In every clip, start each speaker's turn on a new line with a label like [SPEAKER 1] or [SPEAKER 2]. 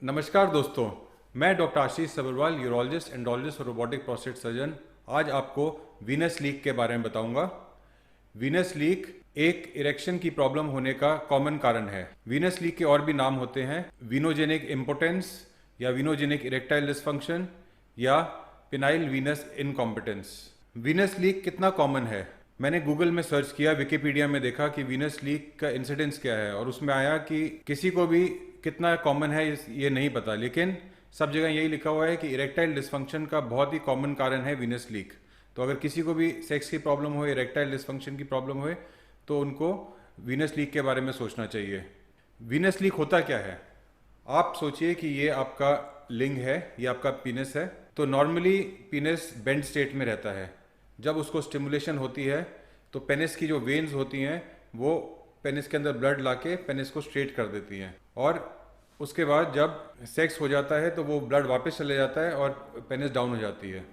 [SPEAKER 1] नमस्कार दोस्तों, मैं डॉक्टर आशीष सबरवाल, यूरोलॉजिस्ट, एंड्रोलॉजिस्ट और रोबोटिक प्रोस्टेट सर्जन आज आपको वीनस लीक के बारे में बताऊंगा। वीनस लीक एक इरेक्शन की प्रॉब्लम होने का कॉमन कारण है। वीनस लीक के और भी नाम होते हैं, वीनोजेनिक इम्पोटेंस या वीनोजेनिक इरेक्टाइल डिसफंक्शन या phenyl Venus incompetence. Venus leak कितना कॉमन है? मैंने गूगल में सर्च किया, विकिपीडिया में देखा कि वीनस लीक का इंसिडेंस क्या है और उसमें आया कि किसी को भी कितना कॉमन है ये नहीं पता, लेकिन सब जगह यही लिखा हुआ है कि इरेक्टाइल डिसफंक्शन का बहुत ही कॉमन कारण है वीनस लीक। तो अगर किसी को भी सेक्स की प्रॉब्लम हो, इरेक्टाइल डिसफंक्शन की प्रॉब्लम हो, तो उनको वीनस लीक के बारे में सोचना चाहिए। वीनस लीक होता क्या है? आप सोचिए कि ये आपका लिंग है, ये आपका पीनस है। तो नॉर्मली पीनस बेंड स्टेट में रहता है। जब उसको स्टिमुलेशन होती है तो पेनिस की जो वेन्स होती हैं वो पेनिस के अंदर ब्लड लाके पेनिस को स्ट्रेट कर देती हैं, और उसके बाद जब सेक्स हो जाता है तो वो ब्लड वापस चले जाता है और पेनिस डाउन हो जाती है।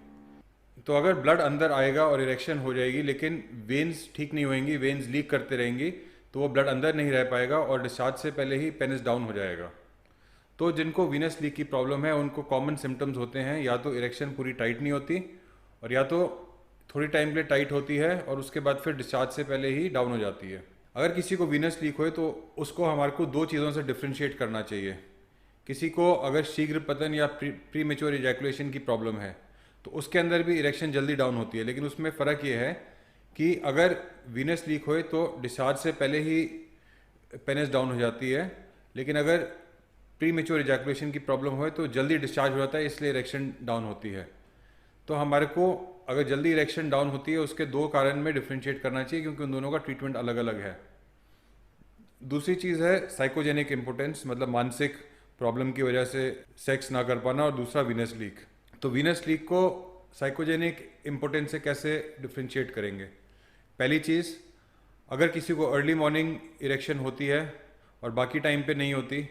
[SPEAKER 1] तो अगर ब्लड अंदर आएगा और इरेक्शन हो जाएगी लेकिन वेन्स ठीक नहीं होंगी, वेन्स लीक करते रहेंगी, तो वो ब्लड अंदर नहीं रह पाएगा और डिस्चार्ज से पहले ही पेनिस डाउन हो जाएगा। तो जिनको वीनस लीक की प्रॉब्लम है उनको कॉमन सिम्टम्स होते हैं, या तो इरेक्शन पूरी टाइट नहीं होती, और या तो थोड़ी टाइम के लिए टाइट होती है और उसके बाद फिर डिस्चार्ज से पहले ही डाउन हो जाती है। अगर किसी को वीनस लीक होए तो उसको हमारे को दो चीज़ों से डिफ्रेंशिएट करना चाहिए। किसी को अगर शीघ्र पतन या प्री मेच्योर इजैकुलेशन की प्रॉब्लम है तो उसके अंदर भी इरेक्शन जल्दी डाउन होती है, लेकिन उसमें फ़र्क ये है कि अगर वीनस लीक होए तो डिस्चार्ज से पहले ही पेनिस डाउन हो जाती है, लेकिन अगर प्री मेच्योर इजैकुलेशन की प्रॉब्लम हो तो जल्दी डिस्चार्ज हो जाता है, इसलिए इरेक्शन डाउन होती है। तो हमारे को अगर जल्दी इरेक्शन डाउन होती है उसके दो कारण में डिफ्रेंशिएट करना चाहिए, क्योंकि उन दोनों का ट्रीटमेंट अलग अलग है। दूसरी चीज़ है साइकोजेनिक इम्पोटेंस, मतलब मानसिक प्रॉब्लम की वजह से सेक्स ना कर पाना, और दूसरा वीनस लीक। तो वीनस लीक को साइकोजेनिक इम्पोटेंस से कैसे डिफ्रेंशिएट करेंगे? पहली चीज़, अगर किसी को अर्ली मॉर्निंग इरेक्शन होती है और बाकी टाइम पे नहीं होती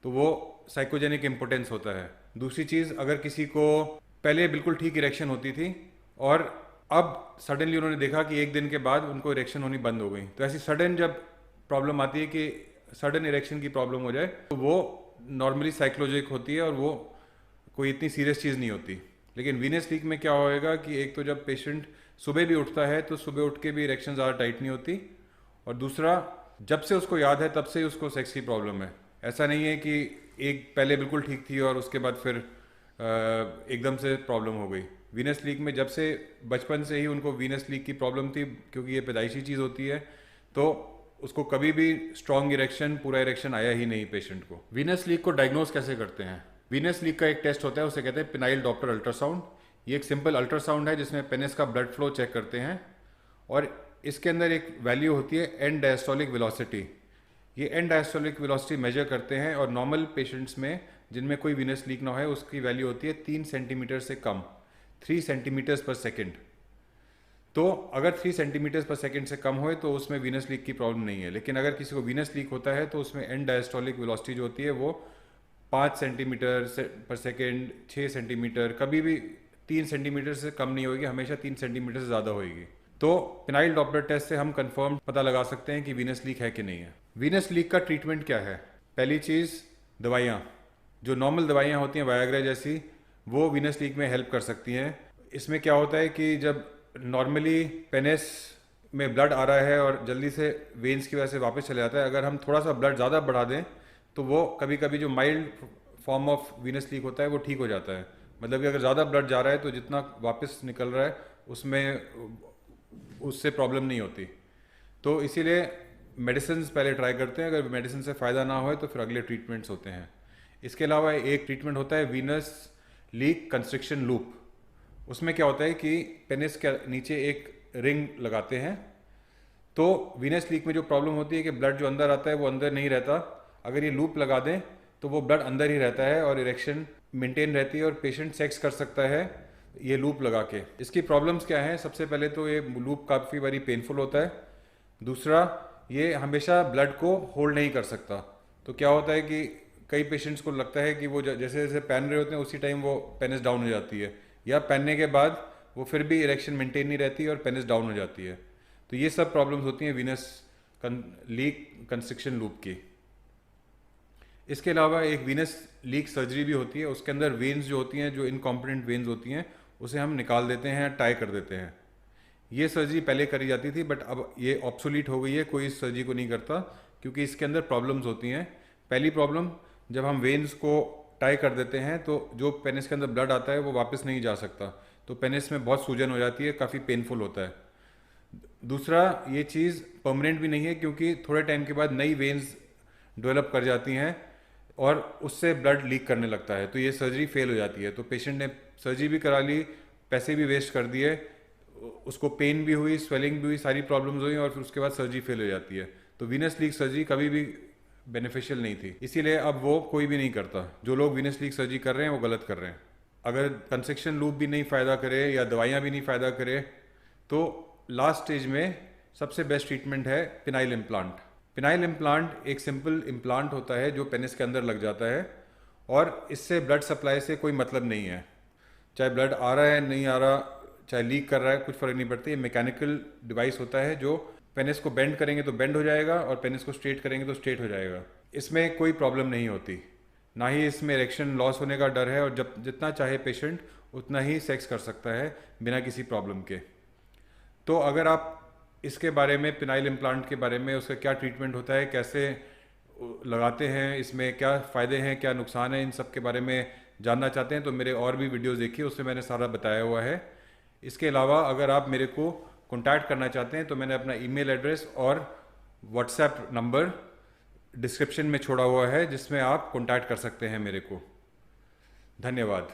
[SPEAKER 1] तो वो साइकोजेनिक इम्पोटेंस होता है। दूसरी चीज़, अगर किसी को पहले बिल्कुल ठीक इरेक्शन होती थी और अब सडनली उन्होंने देखा कि एक दिन के बाद उनको इरेक्शन होनी बंद हो गई, तो ऐसी सडन जब प्रॉब्लम आती है कि सडन इरेक्शन की प्रॉब्लम हो जाए तो वो नॉर्मली साइकोलॉजिक होती है और वो कोई इतनी सीरियस चीज़ नहीं होती। लेकिन वीनस लीक में क्या होएगा कि एक तो जब पेशेंट सुबह भी उठता है तो सुबह उठ के भी इरेक्शन ज़्यादा टाइट नहीं होती, और दूसरा जब से उसको याद है तब से ही उसको सेक्स की प्रॉब्लम है। ऐसा नहीं है कि एक पहले बिल्कुल ठीक थी और उसके बाद फिर एकदम से प्रॉब्लम हो गई। वीनस लीक में जब से बचपन से ही उनको वीनस लीक की प्रॉब्लम थी, क्योंकि ये पैदाइशी चीज़ होती है, तो उसको कभी भी स्ट्रॉन्ग इरेक्शन, पूरा इरेक्शन आया ही नहीं पेशेंट को। वीनस लीक को डायग्नोज कैसे करते हैं? वीनस लीक का एक टेस्ट होता है, उसे कहते हैं पिनाइल डॉप्लर अल्ट्रासाउंड। ये एक सिंपल अल्ट्रासाउंड है जिसमें पेनिस का ब्लड फ्लो चेक करते हैं, और इसके अंदर एक वैल्यू होती है एंड डायस्टोलिक वेलोसिटी। ये एंड डायस्टोलिक वेलोसिटी मेजर करते हैं, और नॉर्मल पेशेंट्स में जिनमें कोई वीनस लीक ना हो उसकी वैल्यू होती है 3 सेंटीमीटर से कम, 3 सेंटीमीटर्स पर सेकेंड। तो अगर 3 सेंटीमीटर्स पर सेकेंड से कम होए तो उसमें वीनस लीक की प्रॉब्लम नहीं है। लेकिन अगर किसी को वीनस लीक होता है तो उसमें एंड डायस्टोलिक वेलोसिटी जो होती है वो 5 सेंटीमीटर पर सेकेंड, 6 सेंटीमीटर, कभी भी 3 सेंटीमीटर से कम नहीं होगी, हमेशा 3 सेंटीमीटर से ज़्यादा होगी। तो पिनाइल डॉपलर टेस्ट से हम कंफर्म पता लगा सकते हैं कि वीनस लीक है कि नहीं है। वीनस लीक का ट्रीटमेंट क्या है? पहली चीज़, दवाइयाँ। जो नॉर्मल दवाइयाँ होती हैं वायाग्रा जैसी, वो वीनस लीक में हेल्प कर सकती हैं। इसमें क्या होता है कि जब नॉर्मली पेनिस में ब्लड आ रहा है और जल्दी से वेन्स की वजह से वापस चले जाता है, अगर हम थोड़ा सा ब्लड ज़्यादा बढ़ा दें तो वो कभी कभी जो mild form of Venus leak होता है वो ठीक हो जाता है। मतलब कि अगर ज़्यादा ब्लड जा रहा है तो जितना वापस निकल रहा है उसमें उससे प्रॉब्लम नहीं होती। तो इसीलिए मेडिसिन पहले ट्राई करते हैं, अगर मेडिसिन से फ़ायदा ना हो तो फिर अगले ट्रीटमेंट्स होते हैं। इसके अलावा एक ट्रीटमेंट होता है वीनस लीक कंस्ट्रिक्शन लूप। उसमें क्या होता है कि पेनिस के नीचे एक रिंग लगाते हैं, तो वीनस लीक में जो प्रॉब्लम होती है कि ब्लड जो अंदर आता है वो अंदर नहीं रहता, अगर ये लूप लगा दें तो वो ब्लड अंदर ही रहता है और इरेक्शन मेंटेन रहती है और पेशेंट सेक्स कर सकता है ये लूप लगा के। इसकी प्रॉब्लम्स क्या हैं? सबसे पहले तो ये लूप काफ़ी बारी पेनफुल होता है। दूसरा, ये हमेशा ब्लड को होल्ड नहीं कर सकता। तो क्या होता है कि कई पेशेंट्स को लगता है कि वो जैसे जैसे पहन रहे होते हैं उसी टाइम वो पेनिस डाउन हो जाती है, या पहनने के बाद वो फिर भी इरेक्शन मेंटेन नहीं रहती और पेनिस डाउन हो जाती है। तो ये सब प्रॉब्लम्स होती हैं वीनस लीक कंस्ट्रिक्शन लूप की। इसके अलावा एक वीनस लीक सर्जरी भी होती है, उसके अंदर वेन्स जो होती हैं, जो इनकॉम्पिटेंट वेन्स होती हैं, उसे हम निकाल देते हैं, टाई कर देते हैं। ये सर्जरी पहले करी जाती थी, बट अब ये ऑब्सोलीट हो गई है, कोई इस सर्जरी को नहीं करता, क्योंकि इसके अंदर प्रॉब्लम्स होती हैं। पहली प्रॉब्लम, जब हम वेन्स को टाई कर देते हैं तो जो पेनिस के अंदर ब्लड आता है वो वापस नहीं जा सकता, तो पेनिस में बहुत सूजन हो जाती है, काफ़ी पेनफुल होता है। दूसरा, ये चीज़ परमानेंट भी नहीं है, क्योंकि थोड़े टाइम के बाद नई वेन्स डेवलप कर जाती हैं और उससे ब्लड लीक करने लगता है, तो ये सर्जरी फेल हो जाती है। तो पेशेंट ने सर्जरी भी करा ली, पैसे भी वेस्ट कर दिए, उसको पेन भी हुई, स्वेलिंग भी हुई, सारी प्रॉब्लम्स हुई, और फिर उसके बाद सर्जरी फेल हो जाती है। तो वीनस लीक सर्जरी कभी भी बेनिफिशियल नहीं थी, इसीलिए अब वो कोई भी नहीं करता। जो लोग वीनस लीक सर्जरी कर रहे हैं वो गलत कर रहे हैं। अगर कंसेक्शन लूप भी नहीं फ़ायदा करे या दवाइयाँ भी नहीं फ़ायदा करे, तो लास्ट स्टेज में सबसे बेस्ट ट्रीटमेंट है पिनाइल इम्प्लांट। पिनाइल इम्प्लांट एक सिंपल इम्प्लांट होता है जो पेनिस के अंदर लग जाता है, और इससे ब्लड सप्लाई से कोई मतलब नहीं है। चाहे ब्लड आ रहा है नहीं आ रहा, चाहे लीक कर रहा है, कुछ फ़र्क नहीं पड़ता। ये मैकेनिकल डिवाइस होता है जो पेनिस को बेंड करेंगे तो बेंड हो जाएगा, और पेनिस को स्ट्रेट करेंगे तो स्ट्रेट हो जाएगा। इसमें कोई प्रॉब्लम नहीं होती, ना ही इसमें इरेक्शन लॉस होने का डर है, और जब जितना चाहे पेशेंट उतना ही सेक्स कर सकता है बिना किसी प्रॉब्लम के। तो अगर आप इसके बारे में, पिनाइल इम्प्लांट के बारे में, उसका क्या ट्रीटमेंट होता है, कैसे लगाते हैं, इसमें क्या फ़ायदे हैं, क्या नुकसान है, इन सब के बारे में जानना चाहते हैं तो मेरे और भी वीडियोस देखिए, उसमें मैंने सारा बताया हुआ है। इसके अलावा अगर आप मेरे को कॉन्टैक्ट करना चाहते हैं तो मैंने अपना ईमेल एड्रेस और व्हाट्सएप नंबर डिस्क्रिप्शन में छोड़ा हुआ है, जिसमें आप कॉन्टैक्ट कर सकते हैं मेरे को। धन्यवाद।